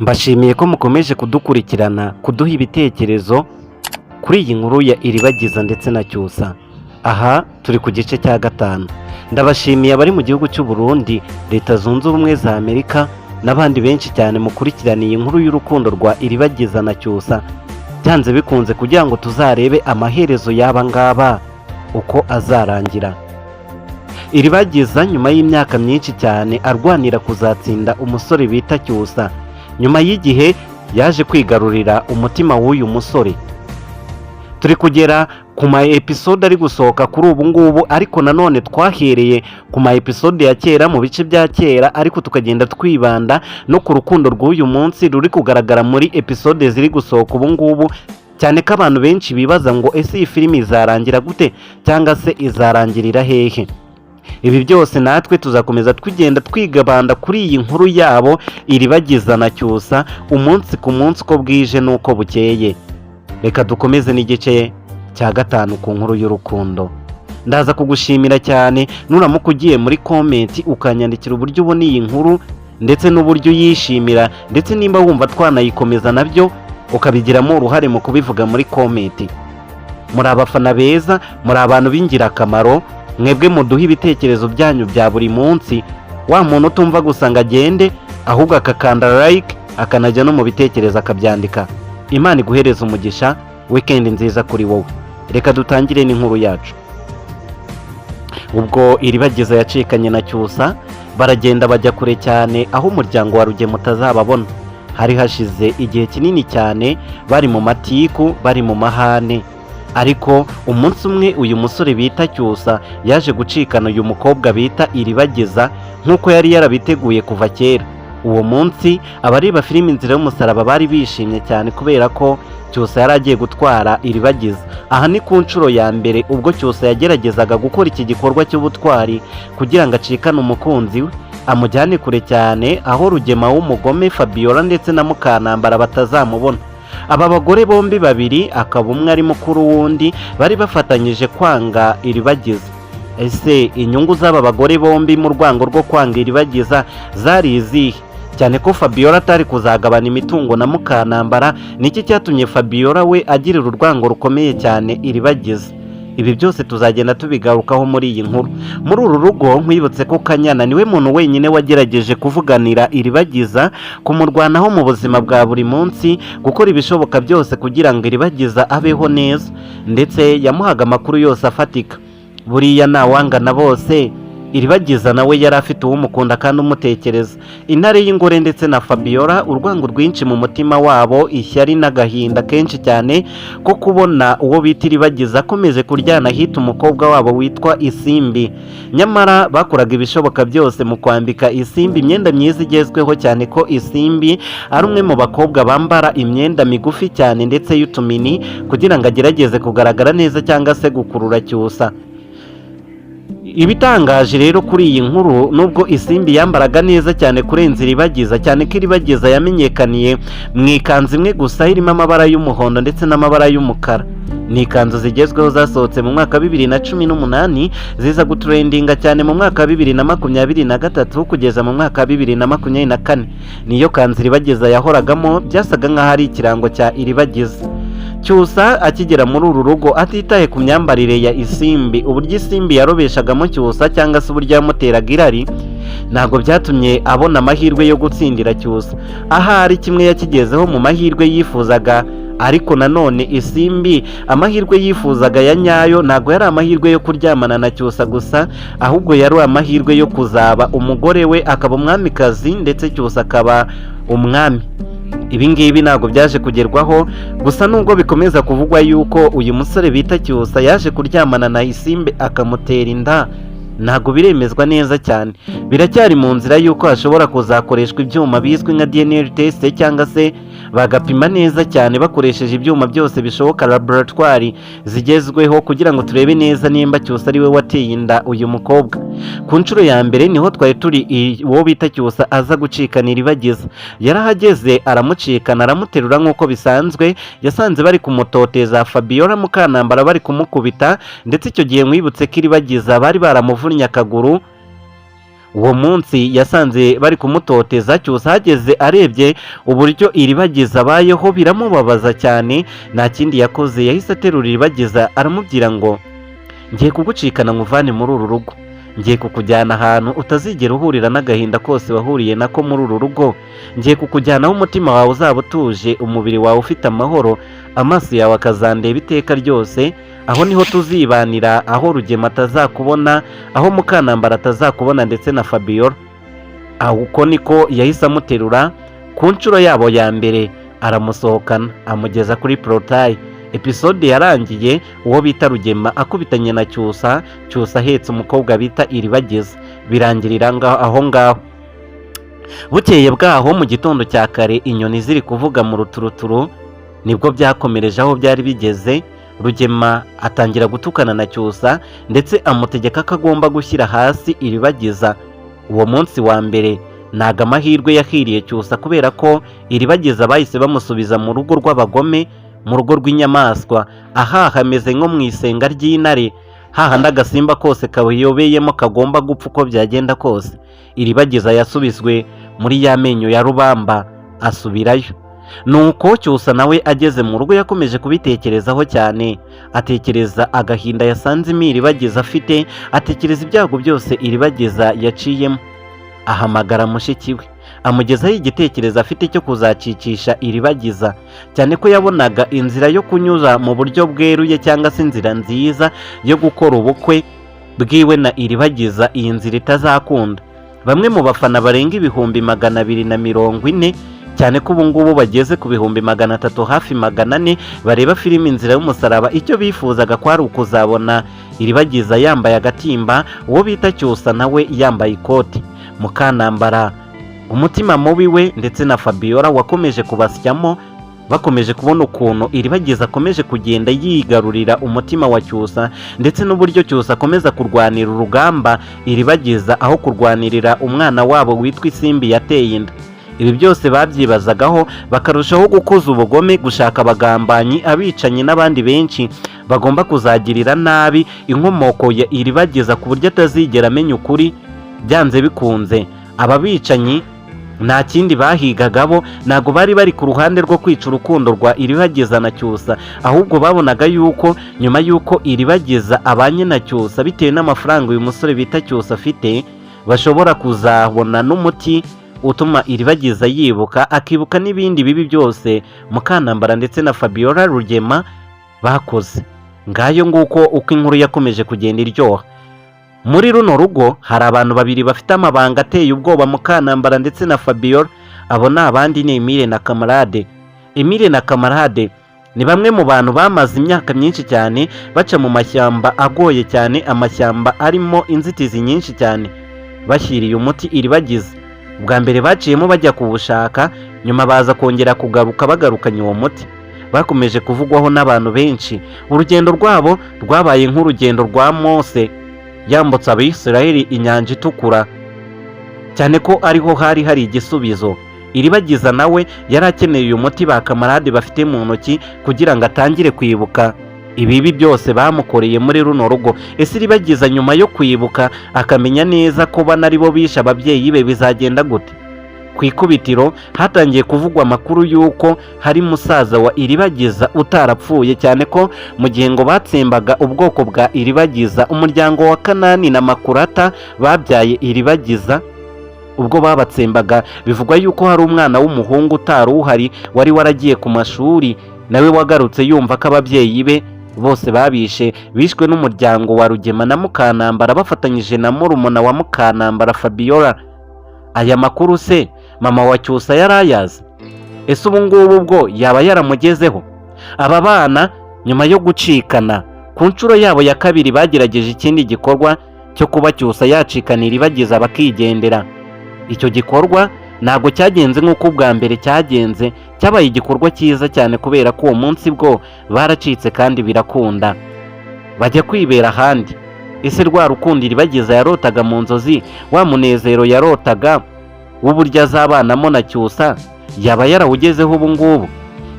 Mbashimiye ko mukomeje kudukurikirana, kuduha ibitekerezo kuri iyi nkuru ya Iribagiza ndetse na Cyusa. Aha turi ku gice cya gatanu. Ndabashimiye abari mu gihugu cy'u Burundi, Leta Zunze Ubumwe za Amerika n'abandi benshi cyane mukurikirana iyi nkuru y'urukundo rwa Iribagiza na Cyusa. Byanze bikunze kugira ngo tuzarebe amaherezo y'aba ngaba uko azarangira. Iribagiza nyuma y'imyaka myinshi cyane arwanira kuzatsinda umusore bita Cyusa, nyuma y'igihe yaje kwigarurira umutima w'uyu musore. Turi kugera ku ma episode ari gusohoka kuri ubu ngubu, ariko nanone twahereye ku ma episode ya kera mu bice bya kera, ariko tukagenda twibanda no ku rukundo rw'uyu munsi ruri kugaragara muri episode ziri gusohoka ubu ngubu, cyane ko abantu benshi bibaza ngo ese iyi filimi izarangira gute cyangwa se izarangirira hehe. Ibi byose natwe tuzakomeza twigenda twigabanda kuri iyi nkuru yabo Iribagiza na Cyusa umunsi ku munsi uko bwije n'uko bukeye. Reka dukomeze n'igice cya gatanu ku nkuru y'urukundo. Ndaza kugushimira cyane nuramuka ugiye muri komenti ukanyandikira uburyo ubona iyi nkuru ndetse n'uburyo uyishimira, ndetse nimba wumva twanayikomeza nabyo ukabigiramo uruhare mu kubivuga muri komenti. Muri abafana beza, muri abantu b'ingirakamaro, mwebwe muduha ibitekerezo byanyu bya buri munsi. Wa muntu utumva gusa ngo agende, ahubwo akakanda like akanajya no mu bitekerezo akabyandika. Imana iguhereza umugisha, weekend nziza kuri wowe. Reka dutangire n'inkuru yacu. Ubwo Iribagiza yacikanye na Cyusa, baragenda bajya kure cyane aho umuryango wa Rugema utazababona. Hari hashize igihe kinini cyane bari mu matiku, bari mu mahane. Ariko umunsi umwe uyu musore bita Cyusa yaje gucikana uyu mukobwa bita Iribagiza nk'uko yari yarabiteguye kuva kera. Uwo munsi abareba filimi Inzira y'Umusaraba bari bishimye cyane kubera ko Cyusa yari agiye gutwara Iribagiza. Aha ni ku nshuro ya mbere ubwo Cyusa yageragezaga gukora iki gikorwa cy'ubutwari kugira ngo acikane umukunzi we, amujyane kure cyane aho Rugema w'umugome, Fabiola ndetse na Mukanambara batazamubona. Aba bagore bombi babiri, akaba umwe ari mukuru w'undi, bari bafatanyije kwanga Iribagiza. Ese inyungu z'aba bagore bombi mu rwango rwo kwanga Iribagiza zari izihe? Cyane ko Fabiola atari kuzagabana imitungo na Mukanambara, niki cyatumye Fabiola we agirira urwango rukomeye cyane Iribagiza? Ibi byose tuzagenda tubigarukaho muri iyi nkuru. Muri uru rugo nkwibutse ko Kanyana niwe muntu wenyine wagerageje kuvuganira Iribagiza, kumurwanaho mu buzima bwa buri munsi, gukora ibishoboka byose kugira ngo Iribagiza abeho neza, ndetse yamuhaga amakuru yose afatika. Buriya ntawangana bose, Iribagiza nawe yari afite uwumukunda kandi umutekereza. Intare y'ingore ndetse na Fabiola, urwango rwinshi mu mutima wabo, ishyari n'agahinda kenshi cyane ko kubona uwo bita Iribagiza akomeje kuryana hita umukobwa wabo witwa Isimbi. Nyamara bakoraga ibishoboka byose mu kwambika Isimbi imyenda myiza igezweho, cyane ko Isimbi ari umwe mu bakobwa bambara imyenda migufi cyane ndetse y'utumini kugira ngo agerageze kugaragara neza cyangwa se gukurura Cyusa. Ibitangaje rero kuri iyi nkuru, nubwo Isimbi yambaraga neza cyane kurenza Iribagiza, cyane ko Iribagiza yamenyekaniye mu ikanzu imwe gusa irimo amabara y'umuhondo ndetse n'amabara y'umukara. Ni ikanzu zigezweho zasohotse mu mwaka wa 2018, ziza gutrendinga cyane mu mwaka wa 2023 kugeza mu mwaka wa 2024. Niyo kanzu Iribagiza yahoragamo, byasaga nk'aho ari ikirango cya Iribagiza. Cyusa akigera muri uru rugo atitaye ku myambarire ya Isimbi, uburyo Isimbi yarobeshagamo Cyusa cyangwa se uburyo yamuteraga irari, ntabwo byatumye abona amahirwe yo gutsindira Cyusa. Ahari kimwe yakigezeho mu mahirwe yifuzaga, ariko nanone Isimbi amahirwe yifuzaga ya nyayo ntabwo yari amahirwe yo kuryamana na Cyusa gusa, ahubwo yari amahirwe yo kuzaba umugore we, akaba umwamikazi ndetse Cyusa akaba umwami. Ibi ngibi ntabwo byaje kugerwaho, gusa nubwo bikomeza kuvugwa yuko uyu musore bita Cyusa yaje kuryamana na Isimbi akamutera inda, ntabwo biremezwa neza cyane. Biracyari mu nzira yuko hashobora kuzakoreshwa ibyuma bizwi nka DNA test, cyangwa se bagapima neza cyane bakoresheje ibyuma byose bishoboka, laboratoire zigezweho, kugira ngo turebe neza nimba Cyusa ari we wateye inda uyu mukobwa. Ku nshuro ya mbere niho twari turi uwo bita Cyusa aza gucikana Iribagiza. Yarahageze aramucikana, aramuterura nk'uko bisanzwe, yasanze bari kumutoteza Fabiola Mukanambara bari kumukubita, ndetse icyo gihe mwibutse ko Iribagiza bari baramuvunnye akaguru uwo munsi yasanze bari kumutoteza. Cyusa hageze arebye uburyo Iribagiza abayeho biramubabaza cyane, nta kindi yakoze yahise aterura Iribagiza aramubwira ngo ngiye kugucikana nkuvane muri uru rugo, ngiye kukujyana ahantu utazigera uhurira n'agahinda kose wahuriye nako muri uru rugo, ngiye kukujyana aho umutima wawe uzaba utuje, umubiri wawe ufite amahoro, amaso yawe akazandeba iteka ryose, aho niho tuzibanira, aho Rugema atazakubona, aho Mukanambara atazakubona ndetse na Fabiola. aho uko niko yahise amuterura ku nshuro yabo ya mbere aramusohokana amugeza kuri porotayi. Episode yarangiye uwo bita Rugema akubitanye na Cyusa, Cyusa ahetse umukobwa bita Iribagiza, birangirira aho ngaho. Bukeye bwaho mu gitondo cya kare inyoni ziri kuvuga mu ruturuturu nibwo byakomereje aho byari bigeze. Rugema atangira gutukana na Cyusa ndetse amutegeka ko agomba gushyira hasi Iribagiza. Uwo munsi wa mbere ntago amahirwe yahiriye Cyusa kubera ko Iribagiza bahise bamusubiza mu rugo rw'abagome, mu rugo rw'inyamaswa, aha hameze nko mu isenga ry'intare, hahandi agasimba kose kawuyobeyemo kagomba gupfa uko byagenda kose. Iribagiza yasubizwe muri ya menyo ya rubamba asubirayo. Nuko Cyusa nawe ageze mu rugo yakomeje kubitekerezaho cyane, atekereza agahinda yasanzemo Iribagiza afite, atekereza ibyago byose Iribagiza yaciyemo. Ahamagara mushiki we amugezaho igitekerezo afite cyo kuzacicisha Iribagiza, cyane ko yabonaga inzira yo kunyura mu buryo bweruye cyangwa se inzira nziza yo gukora ubukwe bwiwe na Iribagiza iyi nzira itazakunda. Bamwe mu bafana barenga 240, cyane ko ubu ngubu bageze ku 300 hafi 400 bareba filimi Inzira y'Umusaraba, icyo bifuzaga kwari ukuzabona Iribagiza yambaye agatimba, uwo bita Cyusa nawe yambaye ikoti. Mukanambara umutima mubi we ndetse na Fabiola wakomeje kubasyamo, bakomeje kubona ukuntu Iribagiza akomeje kugenda yigarurira umutima wa Cyusa, ndetse n'uburyo Cyusa akomeza kurwanira urugamba Iribagiza aho kurwanirira umwana wabo witwa Isimbi yateye inda. Ibi byose babyibazagaho bakarushaho gukoza ubugome, gushaka abagambanyi, abicanyi n'abandi benshi bagomba kuzagirira nabi inkomoko ya Iribagiza ku buryo atazigera amenya ukuri byanze bikunze. Aba bicanyi nta kindi bahigaga, bo ntago bari bari ku ruhande rwo kwica urukundo rwa Iribagiza na Cyusa, ahubwo babonaga yuko nyuma yuko Iribagiza abanye na Cyusa bitewe n'amafaranga uyu musore bita Cyusa afite, bashobora kuzabona n'umuti utuma Iribagiza yibuka, akibuka n'ibindi bibi byose Mukanambara ndetse na Fabiola Rugema bakoze. Ngayo nguko uko inkuru yakomeje kugenda iryoha. Muri runo rugo hari abantu babiri bafite amabanga ateye ubwoba, Mukanambara ndetse na Fabiola. Abo ni abandi ni Emile na Kamarade. Emile na Kamarade ni bamwe mu bantu bamaze imyaka myinshi cyane baca mu mashyamba agoye cyane, amashyamba arimo inzitizi nyinshi cyane, bashyiriye umuti Iribagiza. Bwa mbere baciyemo bajya kuwushaka, nyuma baza kongera kugaruka bagarukanye uwo muti. Bakomeje kuvugwaho n'abantu benshi. Urugendo rwabo rwabaye nk'urugendo rwa Mose yambutse Abisiraheli inyanja itukura, cyane ko ariho hari hari igisubizo. Iribagiza nawe yari akeneye uyu muti ba Kamarade bafite mu ntoki kugira ngo atangire kwibuka ibibi byose bamukoreye muri runo rugo. Ese Iribagiza nyuma yo kwibuka akamenya neza ko bana ari bo bisha ababyeyi be bizagenda gute? Ku ikubitiro hatangiye kuvugwa amakuru y'uko hari musaza wa Iribagiza utarapfuye, cyane ko mu gihe ngo batsembaga ubwoko bwa Iribagiza, umuryango wa Kanani na Makurata babyaye Iribagiza, ubwo babatsembaga bivugwa yuko hari umwana w'umuhungu utari uhari wari waragiye ku mashuri, nawe wagarutse yumva ko ababyeyi be bose babishe, bishwe n'umuryango wa Rugema na Mukanambara bafatanyije na murumuna wa Mukanambara Fabiola. Aya makuru se mama wa Cyusa yarayazi? Ese ubu ngubu bwo yaba yaramugezeho? Aba bana nyuma yo gucikana ku nshuro yabo ya kabiri bagerageje ikindi gikorwa cyo kuba Cyusa yacikanira Iribagiza bakigendera. Icyo gikorwa ntago cyagenze nk'uko ubwa mbere cyagenze, cyabaye igikorwa cyiza cyane kubera ko uwo munsi bwo baracitse kandi birakunda, bajya kwibera ahandi. Ese rwa rukundo Iribagiza yarotaga mu nzozi, wa munezero yarotaga w'uburyo azabanamo na Cyusa, yaba yarawugezeho ubu ngubu?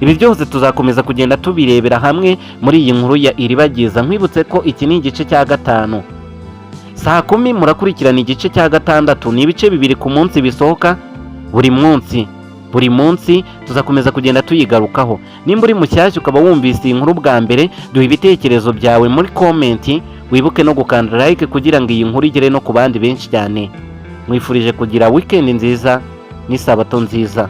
Ibi byose tuzakomeza kugenda tubirebera hamwe muri iyi nkuru ya Iribagiza. Nkwibutse ko iki ni igice cya 5. saa 10 murakurikirana igice cya gatandatu. Ni ibice bibiri ku munsi bisohoka buri munsi tuzakomeza kugenda tuyigarukaho. Nimba uri mushyashya ukaba wumvise iyi nkuru bwa mbere, duha ibitekerezo byawe muri komenti, wibuke no gukanda like kugira ngo iyi nkuru igere no ku bandi benshi cyane. Mwifurije kugira weekend nziza n'isabato nziza.